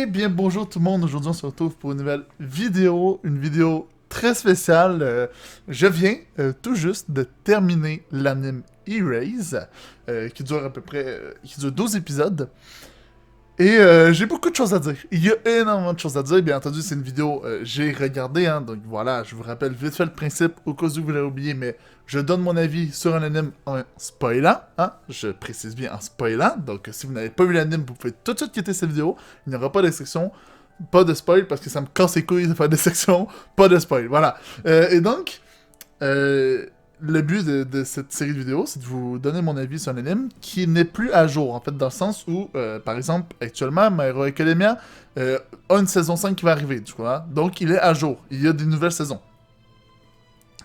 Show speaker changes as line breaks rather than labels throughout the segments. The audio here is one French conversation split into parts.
Eh bien, bonjour tout le monde. Aujourd'hui, on se retrouve pour une vidéo très spéciale. Je viens tout juste de terminer l'anime Erase, qui dure à peu près qui dure 12 épisodes. Et j'ai beaucoup de choses à dire. Il y a énormément de choses à dire. Bien entendu, c'est une vidéo j'ai regardé, hein, donc voilà, je vous rappelle vite fait le principe au cas où vous l'avez oublié, mais je donne mon avis sur un anime en spoilant, hein, je précise bien en spoilant, donc si vous n'avez pas vu l'anime, vous pouvez tout de suite quitter cette vidéo, il n'y aura pas de section, pas de spoil, parce que ça me casse les couilles de faire des sections, pas de spoil, voilà. Et donc, euh, le but de cette série de vidéos, c'est de vous donner mon avis sur un anime qui n'est plus à jour, en fait, dans le sens où, par exemple, actuellement, My Hero Academia a une saison 5 qui va arriver, tu vois. Donc, il est à jour. Il y a des nouvelles saisons.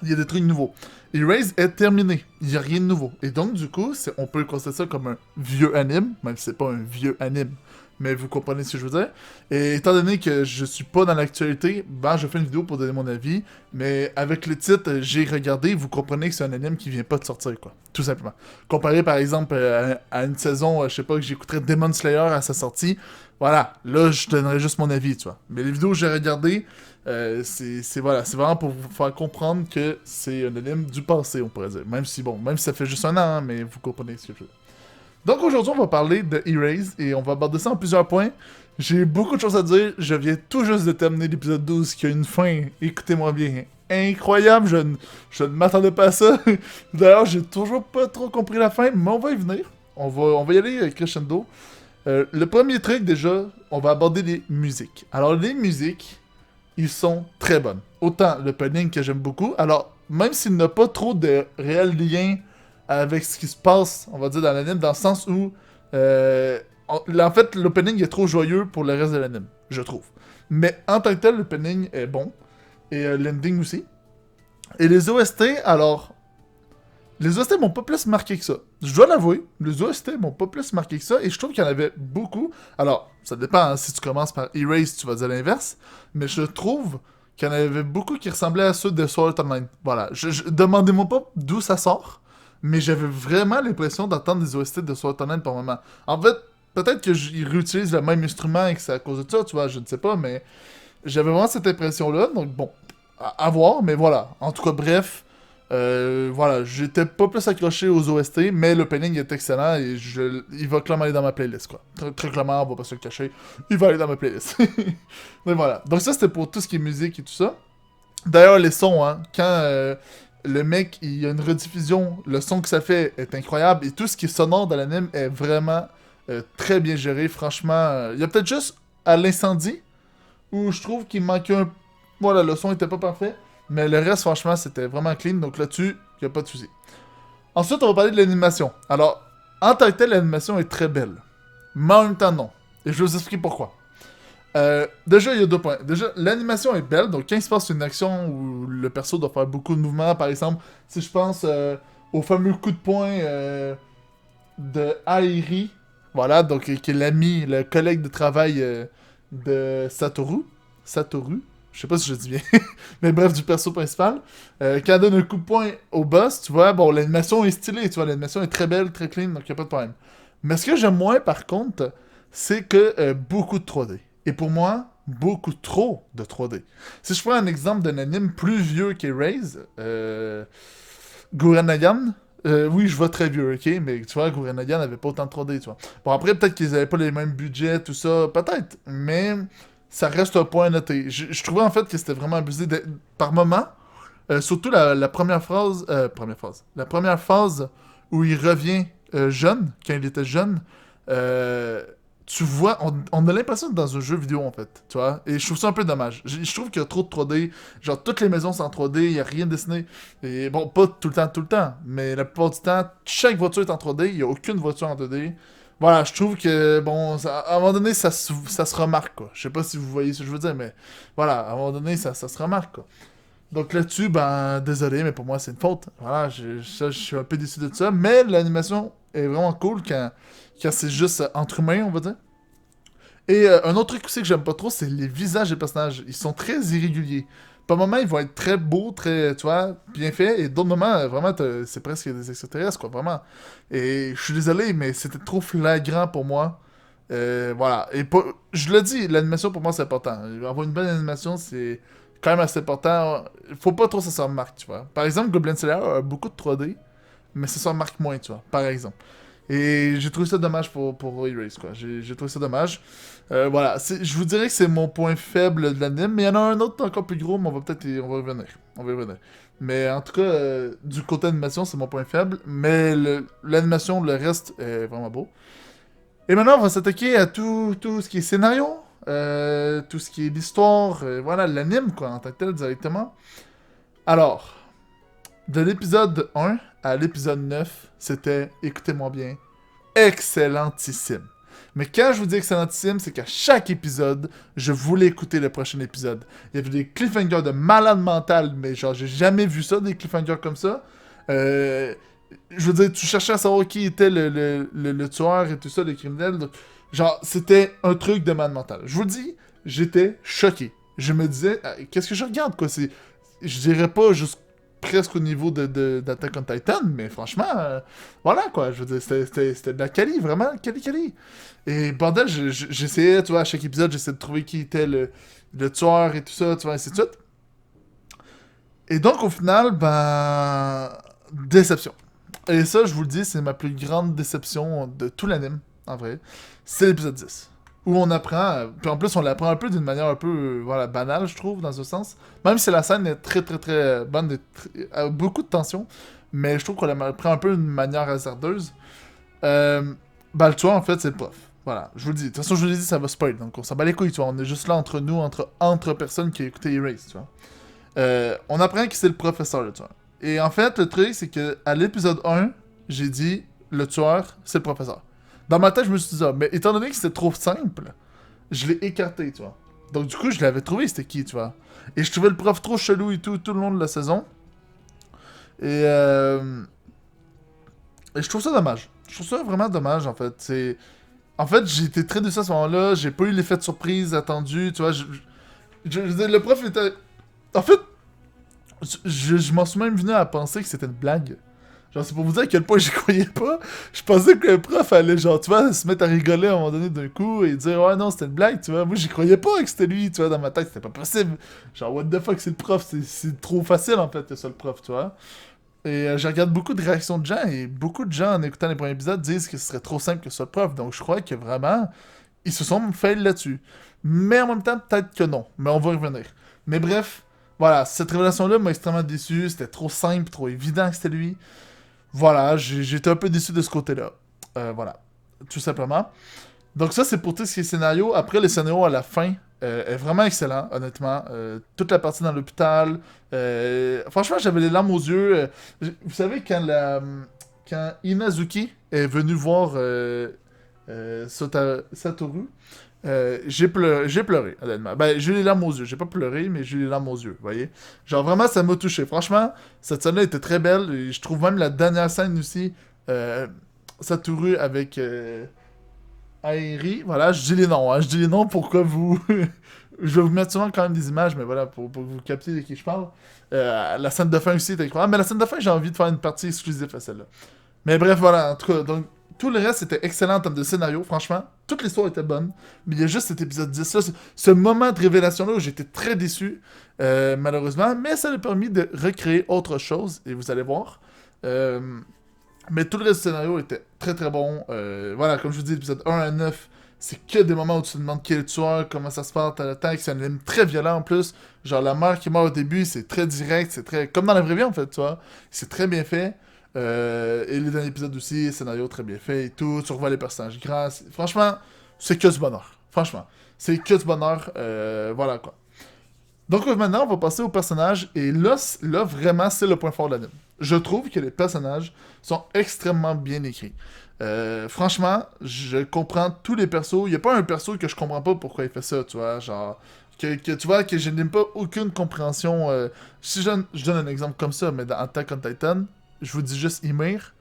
Il y a des trucs nouveaux. Erase est terminé. Il n'y a rien de nouveau. Et donc, du coup, on peut considérer ça comme un vieux anime, même si c'est pas un vieux anime. Mais vous comprenez ce que je veux dire. Et étant donné que je suis pas dans l'actualité, ben je fais une vidéo pour donner mon avis. Mais avec le titre, j'ai regardé, vous comprenez que c'est un anime qui vient pas de sortir, quoi. Tout simplement. Comparé par exemple à une saison, je sais pas, que j'écouterais Demon Slayer à sa sortie. Voilà, là je donnerais juste mon avis, tu vois. Mais les vidéos que j'ai regardées, voilà, c'est vraiment pour vous faire comprendre que c'est un anime du passé, on pourrait dire. Même si, bon, même si ça fait juste un an, hein, mais vous comprenez ce que je veux dire. Donc aujourd'hui, on va parler de Erase et on va aborder ça en plusieurs points. J'ai beaucoup de choses à dire. Je viens tout juste de terminer l'épisode 12 qui a une fin, écoutez-moi bien, incroyable. Je ne m'attendais pas à ça. D'ailleurs, j'ai toujours pas trop compris la fin, mais on va y venir. On va y aller crescendo. Le premier truc, déjà, on va aborder les musiques. Alors, les musiques, ils sont très bonnes. Autant le l'opening que j'aime beaucoup. Alors, même s'il n'a pas trop de réel lien avec ce qui se passe, on va dire, dans l'anime, dans le sens où, en fait, l'opening est trop joyeux pour le reste de l'anime, je trouve. Mais en tant que tel, l'opening est bon, et l'ending aussi. Et les OST, alors, les OST m'ont pas plus marqué que ça. Je dois l'avouer, les OST m'ont pas plus marqué que ça, et je trouve qu'il y en avait beaucoup. Alors, ça dépend, hein, si tu commences par Erase, tu vas dire l'inverse, mais je trouve qu'il y en avait beaucoup qui ressemblaient à ceux de Sword Art Online. Voilà, demandez-moi pas d'où ça sort, mais j'avais vraiment l'impression d'entendre des OST de Sword Art Online par moment. En fait, peut-être qu'ils réutilisent le même instrument et que c'est à cause de ça, tu vois, je ne sais pas, mais j'avais vraiment cette impression-là, donc bon, à voir, mais voilà. En tout cas, bref, voilà, j'étais pas plus accroché aux OST, mais l'opening est excellent et il va clairement aller dans ma playlist, quoi. Très, très clairement, on va pas se le cacher, il va aller dans ma playlist. Donc voilà, donc ça c'était pour tout ce qui est musique et tout ça. D'ailleurs, les sons, hein, quand le mec, il y a une rediffusion, le son que ça fait est incroyable, et tout ce qui est sonore dans l'anime est vraiment très bien géré, franchement. Il y a peut-être juste à l'incendie, où je trouve qu'il manquait un... Voilà, le son était pas parfait, mais le reste, franchement, c'était vraiment clean, donc là-dessus, il n'y a pas de souci. Ensuite, on va parler de l'animation. Alors, en tant que telle, l'animation est très belle, mais en même temps, non. Et je vais vous expliquer pourquoi. Déjà, il y a deux points. Déjà, l'animation est belle, donc quand il se passe une action où le perso doit faire beaucoup de mouvements, par exemple, si je pense au fameux coup de poing de Airi, voilà, donc qui est l'ami, le collègue de travail de Satoru, je sais pas si je dis bien, mais bref, du perso principal, quand elle donne un coup de poing au boss, tu vois, bon, l'animation est stylée, tu vois, l'animation est très belle, très clean, donc il n'y a pas de problème. Mais ce que j'aime moins, par contre, c'est que beaucoup de 3D. Et pour moi, beaucoup trop de 3D. Si je prends un exemple d'un anime plus vieux qu'Erase, Gurren Lagann, oui, je vois très vieux, ok, mais tu vois, Gurren Lagann n'avait pas autant de 3D, tu vois. Bon, après, peut-être qu'ils avaient pas les mêmes budgets, tout ça, peut-être, mais ça reste un point à noter. Je trouvais en fait que c'était vraiment abusé par moment, surtout la première phrase, la première phase où il revient jeune, quand il était jeune, euh, tu vois, on a l'impression d'être dans un jeu vidéo en fait, tu vois, et je trouve ça un peu dommage. Je trouve qu'il y a trop de 3D, genre toutes les maisons sont en 3D, il n'y a rien dessiné, et bon, pas tout le temps, mais la plupart du temps, chaque voiture est en 3D, il n'y a aucune voiture en 2D. Voilà, je trouve que, bon, à un moment donné, ça se remarque, quoi. Je sais pas si vous voyez ce que je veux dire, mais voilà, à un moment donné, ça se remarque, quoi. Donc là-dessus, ben, désolé, mais pour moi, c'est une faute. Voilà, je suis un peu déçu de ça. Mais l'animation est vraiment cool quand c'est juste entre humains, on va dire. Et un autre truc aussi que j'aime pas trop, c'est les visages des personnages. Ils sont très irréguliers. Par moments, ils vont être très beaux, très, tu vois, bien faits. Et d'autres moments, vraiment, c'est presque des extraterrestres, quoi, vraiment. Et je suis désolé, mais c'était trop flagrant pour moi. Voilà. Et je le dis, l'animation pour moi c'est important. Avoir une bonne animation, c'est quand même assez important. Faut pas trop que ça se remarque, tu vois. Par exemple, Goblin Slayer a beaucoup de 3D, mais ça se remarque moins, tu vois. Par exemple. Et j'ai trouvé ça dommage pour Erase, quoi. J'ai trouvé ça dommage. Voilà, je vous dirais que c'est mon point faible de l'anime, mais il y en a un autre encore plus gros, mais on va y revenir. On va y revenir. Mais en tout cas, du côté animation, c'est mon point faible, mais l'animation, le reste est vraiment beau. Et maintenant, on va s'attaquer à tout ce qui est scénario, tout ce qui est l'histoire, voilà, l'anime, quoi, en tant que tel, directement. Alors, de l'épisode 1 à l'épisode 9, c'était, écoutez-moi bien, excellentissime. Mais quand je vous dis excellentissime, c'est qu'à chaque épisode, je voulais écouter le prochain épisode. Il y avait des cliffhangers de malade mental, mais genre, j'ai jamais vu ça, des cliffhangers comme ça. Je veux dire, tu cherchais à savoir qui était le tueur et tout ça, le criminel. Donc, genre, c'était un truc de malade mental. Je vous le dis, j'étais choqué. Je me disais, qu'est-ce que je regarde, quoi? Je dirais pas juste presque au niveau d'Attack on Titan, mais franchement, voilà quoi, je veux dire, c'était de la quali, vraiment, quali. Et bordel, j'essayais, tu vois, à chaque épisode, j'essayais de trouver qui était le tueur et tout ça, tu vois, ainsi de suite. Et donc, au final, ben, déception. Et ça, je vous le dis, c'est ma plus grande déception de tout l'anime, en vrai. C'est l'épisode 10. Où on apprend, puis en plus on l'apprend un peu d'une manière un peu, voilà, banale, je trouve, dans un sens. Même si la scène est très bonne, a beaucoup de tension, mais je trouve qu'on l'apprend un peu d'une manière hasardeuse. Ben le tueur, en fait, c'est le prof. Voilà, je vous le dis. De toute façon, je vous l'ai dit, ça va spoil, donc on s'en bat les couilles, tu vois. On est juste là entre nous, entre personnes qui écoutent Erase, tu vois. On apprend que c'est le professeur, le tueur. Et en fait, le truc, c'est que à l'épisode 1, j'ai dit, le tueur, c'est le professeur. Dans ma tête, je me suis dit ça. Mais étant donné que c'était trop simple, je l'ai écarté, tu vois. Donc du coup, je l'avais trouvé, c'était qui, tu vois. Et je trouvais le prof trop chelou et tout le long de la saison. Et, et je trouve ça dommage. Je trouve ça vraiment dommage, en fait. En fait, j'ai été très déçu à ce moment-là. J'ai pas eu l'effet de surprise attendu, tu vois. Le prof était... En fait, je m'en suis même venu à penser que c'était une blague. Genre, c'est pour vous dire à quel point j'y croyais pas. Je pensais que le prof allait, genre, tu vois, se mettre à rigoler à un moment donné d'un coup et dire, ouais, non, c'était une blague, tu vois. Moi, j'y croyais pas que c'était lui, tu vois, dans ma tête, c'était pas possible. Genre, what the fuck, c'est le prof, c'est trop facile, en fait, que ça, le prof, tu vois. Et je regarde beaucoup de réactions de gens et beaucoup de gens, en écoutant les premiers épisodes, disent que ce serait trop simple que ce soit le prof. Donc, je crois que vraiment, ils se sont fail là-dessus. Mais en même temps, peut-être que non. Mais on va y revenir. Mais bref, voilà, cette révélation-là m'a extrêmement déçu. C'était trop simple, trop évident que c'était lui. Voilà, j'étais un peu déçu de ce côté-là. Voilà, tout simplement. Donc ça, c'est pour tout ce qui est scénario. Après, le scénario à la fin est vraiment excellent, honnêtement. Toute la partie dans l'hôpital. Franchement, j'avais les larmes aux yeux. Vous savez, quand Inazuki est venu voir Satoru, j'ai pleuré, honnêtement. Ben, j'ai eu les larmes aux yeux. J'ai pas pleuré, mais j'ai eu les larmes aux yeux, vous voyez. Genre, vraiment, ça m'a touché. Franchement, cette scène-là était très belle. Et je trouve même la dernière scène aussi, Satoru avec Airi. Voilà, je dis les noms, hein. Je dis les noms pour que vous... Je vais vous mettre souvent quand même des images, mais voilà, pour que vous captiez de qui je parle. La scène de fin aussi était incroyable. Mais la scène de fin, j'ai envie de faire une partie exclusive à celle-là. Mais bref, voilà, en tout cas, donc tout le reste était excellent en termes de scénario, franchement. Toute l'histoire était bonne, mais il y a juste cet épisode 10 là, ce moment de révélation-là où j'étais très déçu, malheureusement, mais ça m'a permis de recréer autre chose, et vous allez voir. Mais tout le reste du scénario était très bon. Voilà, comme je vous dis, l'épisode 1 à 9, c'est que des moments où tu te demandes qui est le tueur, comment ça se passe, c'est un anime très violent en plus. Genre la mère qui meurt au début, c'est très direct, c'est très... Comme dans la vraie vie en fait, tu vois. C'est très bien fait. Et les derniers épisodes aussi, scénario très bien fait et tout. Tu revois les personnages grands. Franchement, c'est que du bonheur. Franchement, c'est que du bonheur. Voilà quoi. Donc maintenant, on va passer aux personnages. Et là vraiment, c'est le point fort de l'anime. Je trouve que les personnages sont extrêmement bien écrits. Franchement, je comprends tous les persos. Il n'y a pas un perso que je comprends pas pourquoi il fait ça, tu vois. Genre, que tu vois, que je n'ai pas aucune compréhension. Si je donne un exemple comme ça, mais dans Attack on Titan, je vous dis juste Ymir.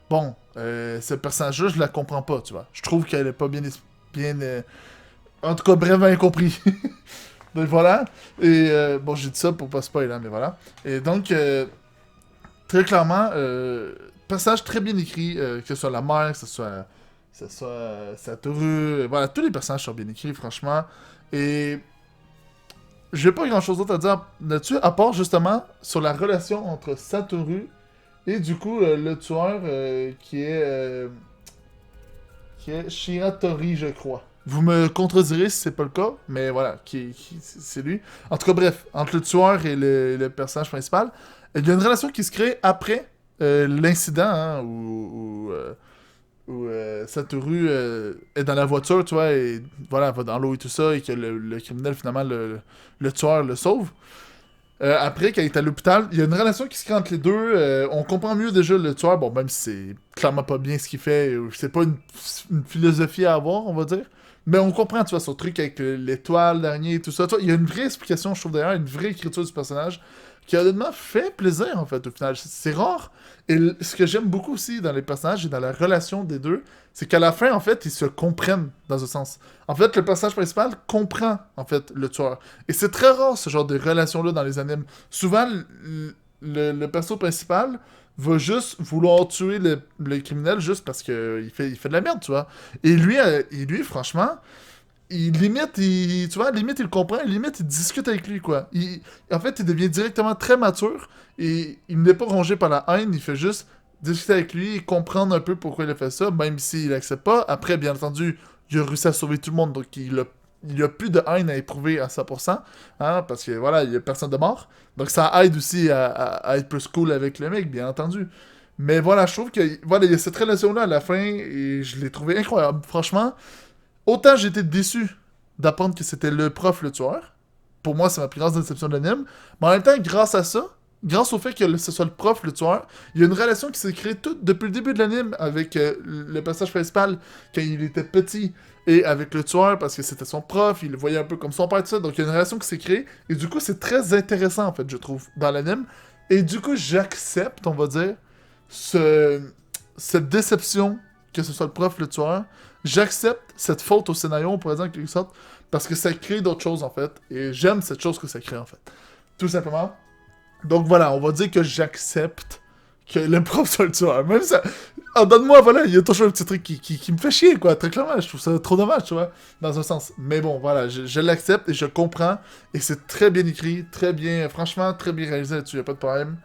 Bon, ce personnage-là, je la comprends pas, tu vois. Je trouve qu'elle est pas bien en tout cas, bref, incompris. Donc voilà. Et bon, j'ai dit ça pour pas spoiler, hein, mais voilà. Et donc, très clairement, personnage très bien écrit, que ce soit la mère, que ce soit c'est ça, Satoru, voilà, tous les personnages sont bien écrits, franchement. Et j'ai pas grand chose d'autre à dire là-dessus, à part justement sur la relation entre Satoru et du coup le tueur qui est Shiratori, je crois. Vous me contredirez si c'est pas le cas, mais voilà, c'est lui. En tout cas, bref, entre le tueur et le personnage principal, il y a une relation qui se crée après l'incident, hein, où Satoru est dans la voiture, tu vois, et voilà, va dans l'eau et tout ça, et que le criminel, finalement, le tueur le sauve. Après, quand il est à l'hôpital, il y a une relation qui se crée entre les deux. On comprend mieux déjà le tueur, bon, même si c'est clairement pas bien ce qu'il fait, c'est pas une philosophie à avoir, on va dire. Mais on comprend, tu vois, son truc avec l'étoile, l'araignée et tout ça. Tu vois, il y a une vraie explication, je trouve d'ailleurs, une vraie écriture du personnage qui a honnêtement fait plaisir, en fait, au final. C'est rare. Et ce que j'aime beaucoup aussi dans les personnages et dans la relation des deux, c'est qu'à la fin, en fait, ils se comprennent dans un sens. En fait, le personnage principal comprend, en fait, le tueur. Et c'est très rare, ce genre de relation-là dans les animes. Souvent, le perso principal va juste vouloir tuer le criminel juste parce qu'il fait de la merde, tu vois. Et lui franchement, tu vois, limite, il le comprend, limite, il discute avec lui, quoi. En fait, il devient directement très mature, et il n'est pas rongé par la haine, il fait juste discuter avec lui et comprendre un peu pourquoi il a fait ça, même s'il accepte pas. Après, bien entendu, il a réussi à sauver tout le monde, donc il a plus de haine à éprouver à 100%, hein, parce que, voilà, il y a personne de mort. Donc ça aide aussi à être plus cool avec le mec, bien entendu. Mais voilà, je trouve que, voilà, il y a cette relation-là à la fin, et je l'ai trouvé incroyable, franchement. Autant j'étais déçu d'apprendre que c'était le prof le tueur. Pour moi, c'est ma plus grande déception de l'anime. Mais en même temps, grâce à ça, grâce au fait que ce soit le prof le tueur, il y a une relation qui s'est créée toute depuis le début de l'anime avec le personnage principal quand il était petit et avec le tueur parce que c'était son prof, il le voyait un peu comme son père, tout ça. Donc il y a une relation qui s'est créée et du coup, c'est très intéressant en fait, je trouve, dans l'anime. Et du coup, j'accepte, on va dire, ce, cette déception que ce soit le prof le tueur. J'accepte cette faute au scénario, on pourrait dire en quelque sorte, parce que ça crée d'autres choses en fait. Et j'aime cette chose que ça crée en fait. Tout simplement. Donc voilà, on va dire que j'accepte que le prof soit le tueur. Même ça. Ah, donne-moi, voilà, il y a toujours un petit truc qui me fait chier, quoi. Très clairement, je trouve ça trop dommage, tu vois, dans un sens. Mais bon, voilà, je l'accepte et je comprends. Et c'est très bien écrit, très bien, franchement, très bien réalisé là-dessus, y a pas de problème.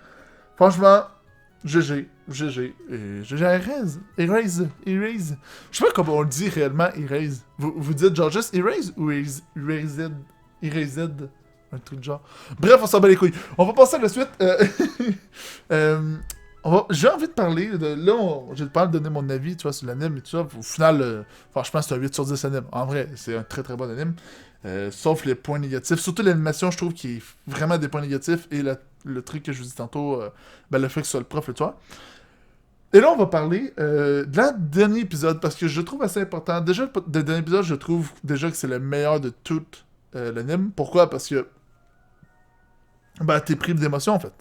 Franchement, GG, GG, et GG Erase. Je sais pas comment on le dit réellement, Erase. Vous dites genre juste Erase ou Erased? Erased? Un truc de genre. Bref, on s'en bat les couilles. On va passer à la suite. Euh, j'ai envie de parler là, j'ai pas de donner mon avis, tu vois, sur l'anime et tout ça. Au final, franchement, c'est un 8 sur 10 anime. En vrai, c'est un très très bon anime. Sauf les points négatifs. Surtout l'animation, je trouve qu'il y a vraiment des points négatifs. Et le truc que je vous dis tantôt, le fait que ce soit le prof et toi. Et là, on va parler de la dernier épisode, parce que je trouve assez important. Déjà, le dernier épisode, je trouve déjà que c'est le meilleur de tout l'anime. Pourquoi? Parce que t'es pris d'émotion, en fait.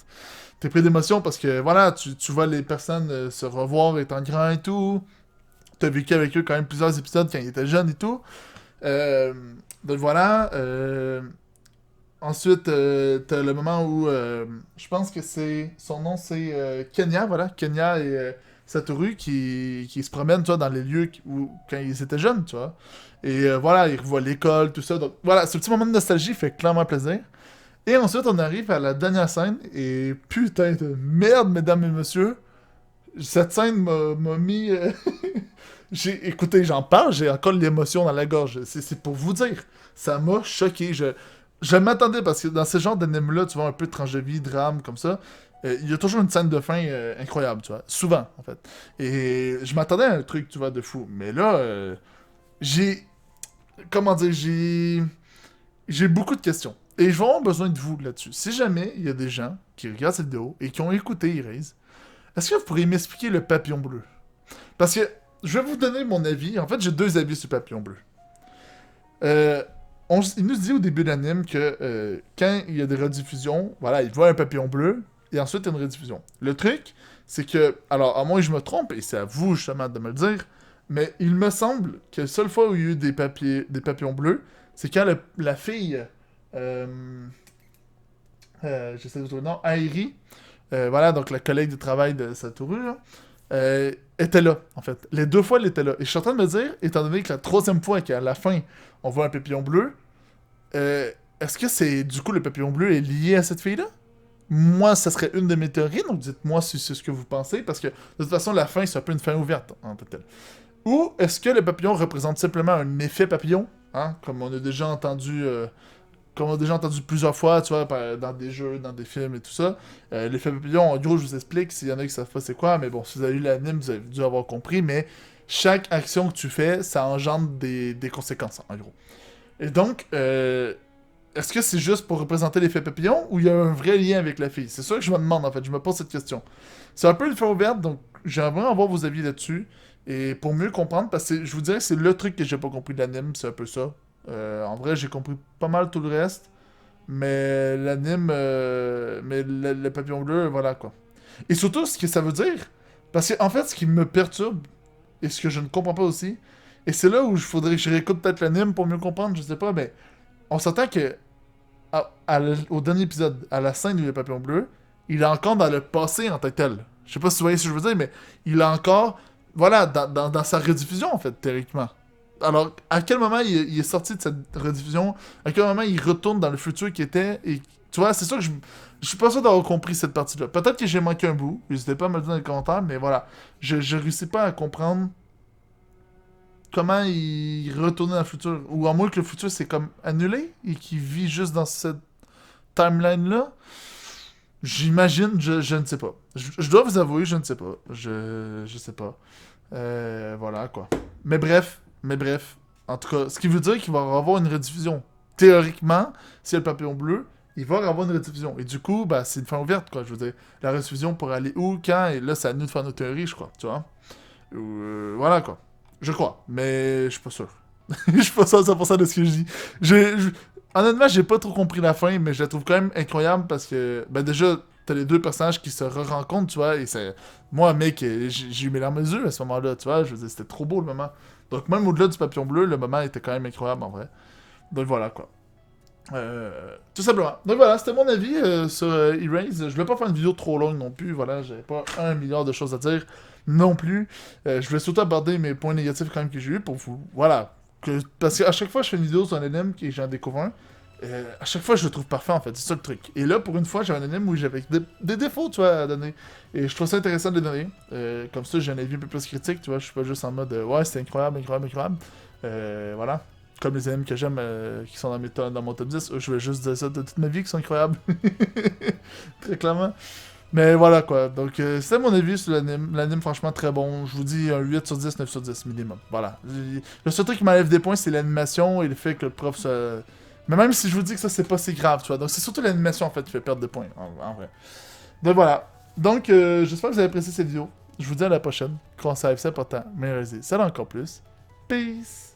T'es pris d'émotion parce que, voilà, tu vois les personnes se revoir étant grands et tout. T'as vécu avec eux quand même plusieurs épisodes quand ils étaient jeunes et tout. Euh, donc voilà. Ensuite, t'as le moment où je pense que c'est. Son nom c'est Kenya, voilà. Kenya et Satoru qui se promènent, tu vois, dans les lieux quand ils étaient jeunes, tu vois. Et voilà, ils revoient l'école, tout ça. Donc voilà, ce petit moment de nostalgie fait clairement plaisir. Et ensuite, on arrive à la dernière scène, et putain de merde, mesdames et messieurs. Cette scène m'a mis. Écoutez, j'en parle, j'ai encore l'émotion dans la gorge. C'est pour vous dire. Ça m'a choqué. Je m'attendais parce que dans ce genre d'anime-là, tu vois, un peu de tranche de vie, drame, comme ça, il y a toujours une scène de fin incroyable, tu vois. Souvent, en fait. Et je m'attendais à un truc, tu vois, de fou. Mais là, j'ai. Comment dire, j'ai beaucoup de questions. Et je vais avoir besoin de vous là-dessus. Si jamais il y a des gens qui regardent cette vidéo et qui ont écouté Erase, est-ce que vous pourriez m'expliquer le papillon bleu? Parce que je vais vous donner mon avis. En fait, j'ai deux avis sur le papillon bleu. Euh, il nous dit au début de l'anime que quand il y a des rediffusions, voilà, il voit un papillon bleu et ensuite il y a une rediffusion. Le truc, c'est que, alors, à moins que je me trompe, et c'est à vous justement de me le dire, mais il me semble que la seule fois où il y a eu des papillons bleus, c'est quand la fille, j'essaie de trouver le nom, Airi, voilà, donc la collègue de travail de Satoru, là, était là, en fait. Les 2 fois, elle était là. Et je suis en train de me dire, étant donné que la 3e fois qu'à la fin, on voit un papillon bleu, est-ce que c'est, du coup, le papillon bleu est lié à cette fille-là? Moi, ça serait une de mes théories, donc dites-moi si c'est ce que vous pensez, parce que, de toute façon, la fin, c'est un peu une fin ouverte, en tant que telle. Ou est-ce que le papillon représente simplement un effet papillon, hein, comme on a déjà entendu... comme on a déjà entendu plusieurs fois, tu vois, dans des jeux, dans des films et tout ça. L'effet papillon, en gros, je vous explique, s'il y en a qui savent pas c'est quoi, mais bon, si vous avez lu l'anime, vous avez dû avoir compris, mais chaque action que tu fais, ça engendre des conséquences, en gros. Et donc, est-ce que c'est juste pour représenter l'effet papillon, ou il y a un vrai lien avec la fille? C'est ça que je me demande, en fait, je me pose cette question. C'est un peu une fin ouverte, donc j'aimerais avoir vos avis là-dessus, et pour mieux comprendre, parce que je vous dirais que c'est le truc que j'ai pas compris de l'anime, c'est un peu ça. En vrai, j'ai compris pas mal tout le reste. Mais l'anime. Mais le papillon bleu, voilà quoi. Et surtout, ce que ça veut dire. Parce que, en fait, ce qui me perturbe, et ce que je ne comprends pas aussi, et c'est là où il faudrait que je réécoute peut-être l'anime pour mieux comprendre, je sais pas, mais on s'entend que. Au dernier épisode, à la scène où il y a le papillon bleu, il est encore dans le passé en tant que tel. Je sais pas si vous voyez ce que je veux dire, mais il est encore. Voilà, dans sa rediffusion, en fait, théoriquement. Alors, à quel moment il est sorti de cette rediffusion? À quel moment il retourne dans le futur qui était? Et tu vois, c'est ça que je suis pas sûr d'avoir compris cette partie-là. Peut-être que j'ai manqué un bout. N'hésitez pas à me le dire dans les commentaires, mais voilà. Je réussis pas à comprendre comment il retourne dans le futur. Ou à moins que le futur c'est comme annulé et qu'il vit juste dans cette timeline-là. J'imagine, je ne sais pas. Je dois vous avouer, je ne sais pas. Je sais pas. Voilà, quoi. Mais bref. En tout cas, ce qui veut dire qu'il va y avoir une rediffusion. Théoriquement, s'il y a le papillon bleu, il va y avoir une rediffusion. Et du coup, bah, c'est une fin ouverte, quoi. Je veux dire, la rediffusion pour aller où, quand, et là, c'est à nous de faire nos théories, je crois. Tu vois? Voilà, quoi. Je crois. Mais je suis pas sûr. Je suis pas sûr à 100% de ce que je dis. Honnêtement, j'ai pas trop compris la fin, mais je la trouve quand même incroyable parce que, ben déjà, t'as les 2 personnages qui se re-rencontrent, tu vois, et c'est... Moi, mec, j'ai eu mes larmes aux yeux à ce moment-là, tu vois, je veux dire, c'était trop beau le moment. Donc même au-delà du papillon bleu, le moment était quand même incroyable en vrai. Donc voilà, quoi. Tout simplement. Donc voilà, c'était mon avis sur Erase. Je voulais pas faire une vidéo trop longue non plus, voilà, j'avais pas 1 milliard de choses à dire non plus. Je voulais surtout aborder mes points négatifs quand même que j'ai eu pour vous... Voilà. Parce qu'à chaque fois que je fais une vidéo sur un anime et j'en découvre un, à chaque fois je le trouve parfait en fait, c'est ça le truc. Et là, pour une fois, j'avais un anime où j'avais des défauts, tu vois, à donner. Et je trouve ça intéressant de les donner. Comme ça, j'ai un avis un peu plus critique, tu vois, je suis pas juste en mode ouais, c'est incroyable, incroyable, incroyable. Voilà. Comme les animes que j'aime qui sont dans mon top 10, je vais juste dire ça de toute ma vie, qui sont incroyables. Très clairement. Mais voilà quoi, donc c'est mon avis sur l'anime. L'anime, franchement, très bon. Je vous dis un 8 sur 10, 9 sur 10 minimum. Voilà. Le seul truc qui m'enlève des points, c'est l'animation et le fait que le prof se. Mais même si je vous dis que ça, c'est pas si grave, tu vois. Donc c'est surtout l'animation en fait qui fait perdre des points, en vrai. Donc voilà. Donc j'espère que vous avez apprécié cette vidéo. Je vous dis à la prochaine. Croissance, c'est important. Mais vas-y, ça encore plus. Peace!